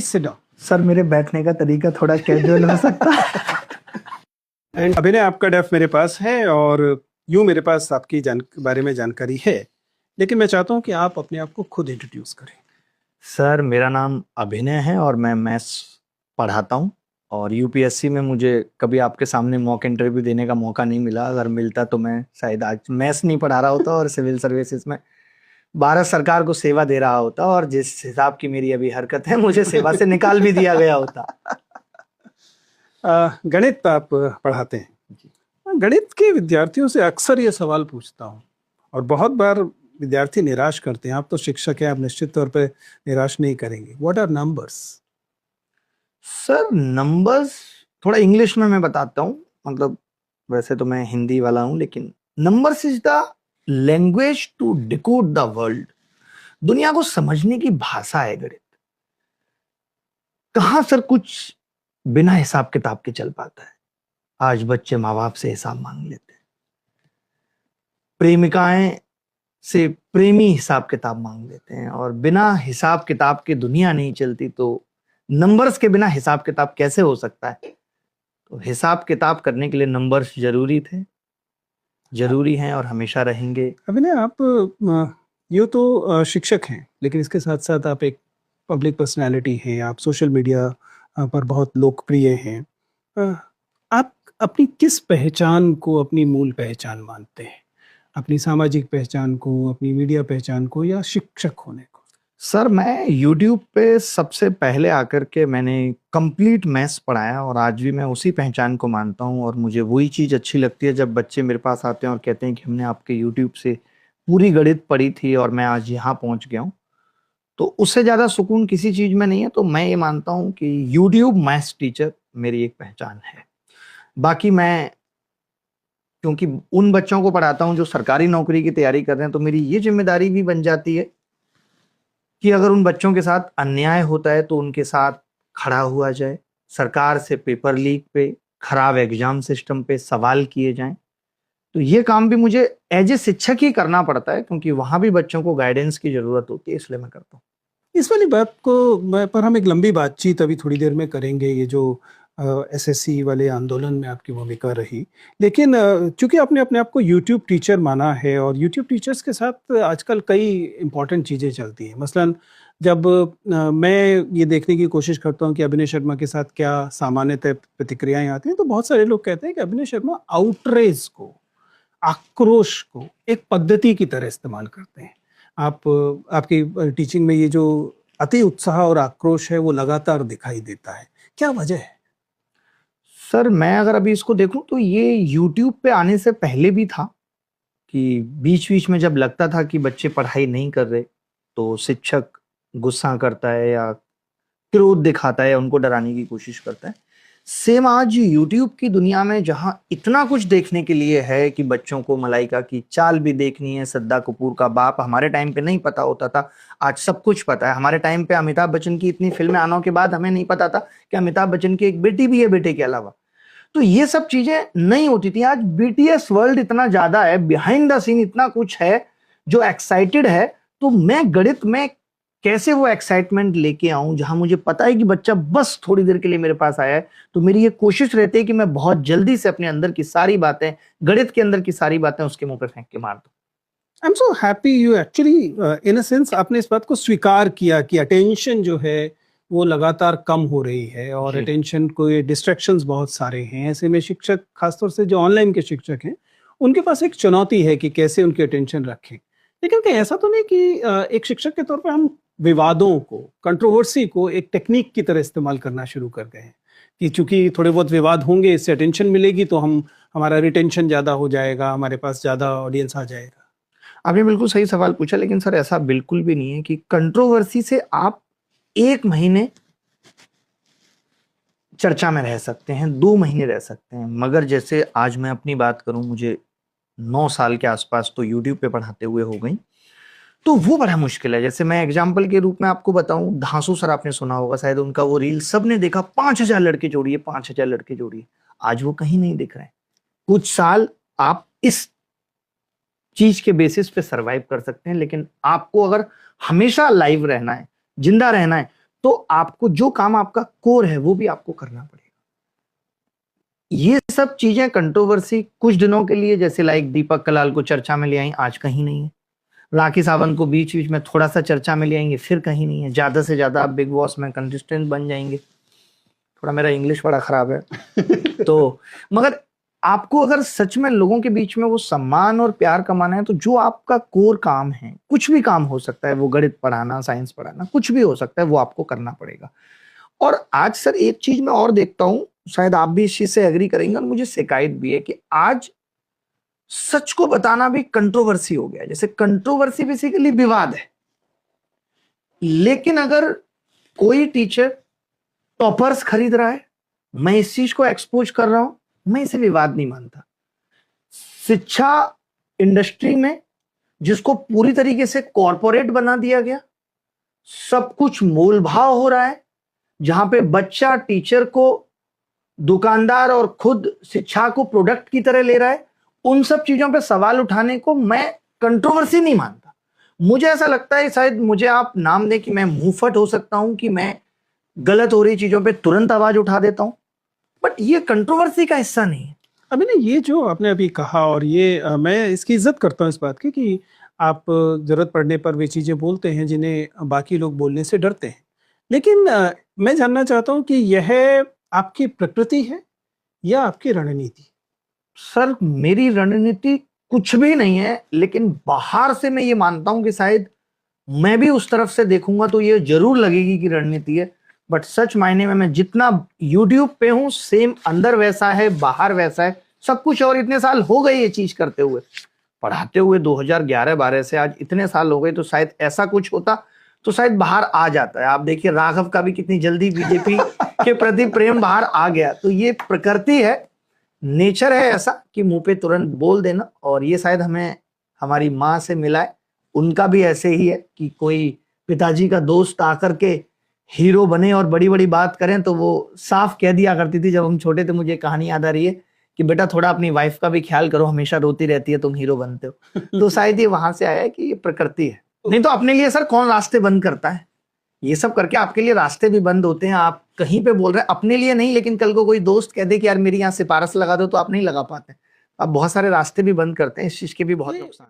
Sit down. Sir मेरे बैठने का तरीका थोड़ा कैजुअल हो सकता है। एंड अभिनय, आपका डेफ मेरे पास है और यूं मेरे पास आपकी बारे में जानकारी है, लेकिन मैं चाहता हूं कि आप अपने आप को खुद इंट्रोड्यूस करें। सर मेरा नाम अभिनय है और मैं मैथ्स पढ़ाता हूँ और यूपीएससी में मुझे कभी आपके सामने मॉक इंटरव्यू देने का मौका नहीं मिला। अगर मिलता तो मैं शायद आज मैथ्स नहीं पढ़ा रहा होता और सिविल सर्विसेज में भारत सरकार को सेवा दे रहा होता, और जिस हिसाब की मेरी अभी हरकत है मुझे सेवा से निकाल भी दिया गया होता। गणित आप पढ़ाते हैं। गणित के विद्यार्थियों से अक्सर ये सवाल पूछता हूँ और बहुत बार विद्यार्थी निराश करते हैं। आप तो शिक्षक हैं, आप निश्चित तौर पे निराश नहीं करेंगे। What are numbers? Sir numbers थोड़ा इंग्लिश में मैं बताता हूँ, मतलब वैसे तो मैं हिंदी वाला हूँ, लेकिन numbers is the language to decode the world. दुनिया को समझने की भाषा है गणित। कहां सर कुछ बिना हिसाब किताब के चल पाता है। आज बच्चे माँ बाप से हिसाब मांग लेते हैं, प्रेमिकाएं से प्रेमी हिसाब किताब मांग लेते हैं, और बिना हिसाब किताब के दुनिया नहीं चलती, तो नंबर्स के बिना हिसाब किताब कैसे हो सकता है। तो हिसाब किताब करने के लिए नंबर्स जरूरी थे, जरूरी हैं और हमेशा रहेंगे। अभिनय, आप यूँ तो शिक्षक हैं, लेकिन इसके साथ साथ आप एक पब्लिक पर्सनालिटी हैं। आप सोशल मीडिया पर बहुत लोकप्रिय हैं। अ, आप अपनी किस पहचान को अपनी मूल पहचान मानते हैं? अपनी सामाजिक पहचान को, अपनी मीडिया पहचान को, या शिक्षक होने को? सर मैं YouTube पे सबसे पहले आकर के मैंने कंप्लीट मैथ्स पढ़ाया और आज भी मैं उसी पहचान को मानता हूँ। और मुझे वही चीज़ अच्छी लगती है जब बच्चे मेरे पास आते हैं और कहते हैं कि हमने आपके YouTube से पूरी गणित पढ़ी थी और मैं आज यहाँ पहुँच गया हूँ। तो उससे ज़्यादा सुकून किसी चीज़ में नहीं है। तो मैं ये मानता हूँ कि YouTube मैथ्स टीचर मेरी एक पहचान है। बाकी मैं क्योंकि उन बच्चों को पढ़ाता हूँ जो सरकारी नौकरी की तैयारी कर रहे हैं, तो मेरी ये जिम्मेदारी भी बन जाती है कि अगर उन बच्चों के साथ अन्याय होता है तो उनके साथ खड़ा हुआ जाए। सरकार से पेपर लीक पे, खराब एग्जाम सिस्टम पे सवाल किए जाएं। तो ये काम भी मुझे एज ए शिक्षक ही करना पड़ता है, क्योंकि वहां भी बच्चों को गाइडेंस की जरूरत होती है, इसलिए मैं करता हूँ। इस वाली बात को पर हम एक लंबी बातचीत अभी थोड़ी देर में करेंगे, ये जो एसएससी वाले आंदोलन में आपकी भूमिका रही। लेकिन चूंकि आपने अपने आप को यूट्यूब टीचर माना है और यूट्यूब टीचर्स के साथ आजकल कई इंपॉर्टेंट चीज़ें चलती हैं। मसलन जब मैं ये देखने की कोशिश करता हूँ कि अभिनय शर्मा के साथ क्या सामान्यतः प्रतिक्रियाएं आती हैं, तो बहुत सारे लोग कहते हैं कि अभिनय शर्मा आउटरेज को, आक्रोश को एक पद्धति की तरह इस्तेमाल करते हैं। आप आपकी टीचिंग में ये जो अति उत्साह और आक्रोश है वो लगातार दिखाई देता है, क्या वजह है? सर मैं अगर अभी इसको देखूं तो ये यूट्यूब पे आने से पहले भी था कि बीच बीच में जब लगता था कि बच्चे पढ़ाई नहीं कर रहे तो शिक्षक गुस्सा करता है या क्रोध दिखाता है या उनको डराने की कोशिश करता है। सेम आज यूट्यूब की दुनिया में जहां इतना कुछ देखने के लिए है कि बच्चों को मलाइका की चाल भी देखनी है, श्रद्धा कपूर का बाप हमारे टाइम पे नहीं पता होता था, आज सब कुछ पता है। हमारे टाइम पे अमिताभ बच्चन की इतनी फिल्में आने के बाद हमें नहीं पता था कि अमिताभ बच्चन की एक बेटी भी है बेटे के अलावा। तो ये सब चीजें नहीं होती थी। आज बीटीएस वर्ल्ड इतना ज्यादा है, बिहाइंड द सीन इतना कुछ है जो एक्साइटेड है। तो मैं गणित में कैसे वो एक्साइटमेंट लेके आऊं जहां मुझे पता है कि बच्चा बस थोड़ी देर के लिए मेरे पास आया है। तो मेरी ये कोशिश रहती है कि मैं बहुत जल्दी से अपने अंदर की सारी बातें, गणित के अंदर की सारी बातें उसके मुंह पे फेंक के मार दूं। I am so happy you actually in a sense आपने इस बात को स्वीकार किया कि अटेंशन जो है वो लगातार कम हो रही है और अटेंशन को ये डिस्ट्रैक्शंस बहुत सारे हैं। ऐसे में शिक्षक, खासतौर से जो ऑनलाइन के शिक्षक हैं, उनके पास एक चुनौती है कि कैसे उनकी अटेंशन रखें। लेकिन क्या ऐसा तो नहीं कि एक शिक्षक के तौर पर हम विवादों को, कंट्रोवर्सी को एक टेक्निक की तरह इस्तेमाल करना शुरू कर गए हैं कि चूंकि थोड़े बहुत विवाद होंगे, इससे अटेंशन मिलेगी, तो हमारा रिटेंशन ज़्यादा हो जाएगा, हमारे पास ज़्यादा ऑडियंस आ जाएगा? आपने बिल्कुल सही सवाल पूछा, लेकिन सर ऐसा बिल्कुल भी नहीं है कि कंट्रोवर्सी से आप 1 महीने चर्चा में रह सकते हैं, 2 महीने रह सकते हैं। मगर जैसे आज मैं अपनी बात करूं, मुझे 9 साल के आसपास तो यूट्यूब पे पढ़ाते हुए हो गई, तो वो बड़ा मुश्किल है। जैसे मैं एग्जाम्पल के रूप में आपको बताऊं, धांसू सर आपने सुना होगा शायद, उनका वो रील सबने देखा, 5,000 लड़के जोड़िए, 5,000 लड़के जोड़िए। आज वो कहीं नहीं दिख रहे हैं। कुछ साल आप इस चीज के बेसिस पे सरवाइव कर सकते हैं, लेकिन आपको अगर हमेशा लाइव रहना है, जिंदा रहना है, तो आपको जो काम आपका कोर है वो भी आपको करना पड़ेगा। ये सब चीजें कंट्रोवर्सी कुछ दिनों के लिए, जैसे लाइक दीपक कलाल को चर्चा में ले आई, आज कहीं नहीं है। राखी सावंत को बीच बीच में थोड़ा सा चर्चा में ले आएंगे, फिर कहीं नहीं है। ज्यादा से ज्यादा आप बिग बॉस में कंटेस्टेंट बन जाएंगे। थोड़ा मेरा इंग्लिश बड़ा खराब है तो मगर आपको अगर सच में लोगों के बीच में वो सम्मान और प्यार कमाना है, तो जो आपका कोर काम है, कुछ भी काम हो सकता है, वो गणित पढ़ाना, साइंस पढ़ाना, कुछ भी हो सकता है, वो आपको करना पड़ेगा। और आज सर एक चीज मैं और देखता हूं, शायद आप भी इस चीज से एग्री करेंगे और मुझे शिकायत भी है, कि आज सच को बताना भी कंट्रोवर्सी हो गया है। जैसे कंट्रोवर्सी बेसिकली विवाद है, लेकिन अगर कोई टीचर टॉपर्स खरीद रहा है, मैं इस चीज को एक्सपोज कर रहा हूं, मैं इसे विवाद नहीं मानता। शिक्षा इंडस्ट्री में जिसको पूरी तरीके से कॉरपोरेट बना दिया गया, सब कुछ मोल भाव हो रहा है, जहां पे बच्चा टीचर को दुकानदार और खुद शिक्षा को प्रोडक्ट की तरह ले रहा है, उन सब चीजों पे सवाल उठाने को मैं कंट्रोवर्सी नहीं मानता। मुझे ऐसा लगता है, शायद मुझे आप नाम दें कि मैं मुंहफट हो सकता हूं, कि मैं गलत हो रही चीजों पे तुरंत आवाज उठा देता हूं, बट ये कंट्रोवर्सी का हिस्सा नहीं है। अभी ना ये जो आपने अभी कहा, और ये मैं इसकी इज्जत करता हूँ इस बात की, कि आप जरूरत पड़ने पर वे चीजें बोलते हैं जिन्हें बाकी लोग बोलने से डरते हैं। लेकिन मैं जानना चाहता हूँ कि यह आपकी प्रकृति है या आपकी रणनीति? सर मेरी रणनीति कुछ भी नहीं है, लेकिन बाहर से मैं ये मानता हूं कि शायद मैं भी उस तरफ से देखूंगा तो ये जरूर लगेगी कि रणनीति है, बट सच मायने में मैं जितना यूट्यूब पे हूं, सेम अंदर वैसा है, बाहर वैसा है, सब कुछ। और इतने साल हो गए ये चीज करते हुए, पढ़ाते हुए 2011-12 से आज इतने साल हो गए, तो शायद ऐसा कुछ होता तो शायद बाहर आ जाता है। आप देखिए राघव का भी कितनी जल्दी बीजेपी के प्रति प्रेम बाहर आ गया। तो ये प्रकृति है, नेचर है ऐसा कि मुंह पे तुरंत बोल देना, और ये शायद हमें हमारी माँ से मिला है। उनका भी ऐसे ही है कि कोई पिताजी का दोस्त आकर के हीरो बने और बड़ी बड़ी बात करें, तो वो साफ कह दिया करती थी जब हम छोटे थे। मुझे कहानी याद आ रही है कि बेटा थोड़ा अपनी वाइफ का भी ख्याल करो, हमेशा रोती रहती है, तुम हीरो बनते हो। तो शायद ये वहां से आया है कि ये प्रकृति है। नहीं तो अपने लिए सर कौन रास्ते बंद करता है? ये सब करके आपके लिए रास्ते भी बंद होते हैं। आप कहीं पे बोल रहे हैं अपने लिए नहीं, लेकिन कल को कोई दोस्त कह दे कि यार मेरी यहाँ सिफारिश लगा दो, तो आप नहीं लगा पाते। आप बहुत सारे रास्ते भी बंद करते हैं, इस चीज के भी बहुत नुकसान।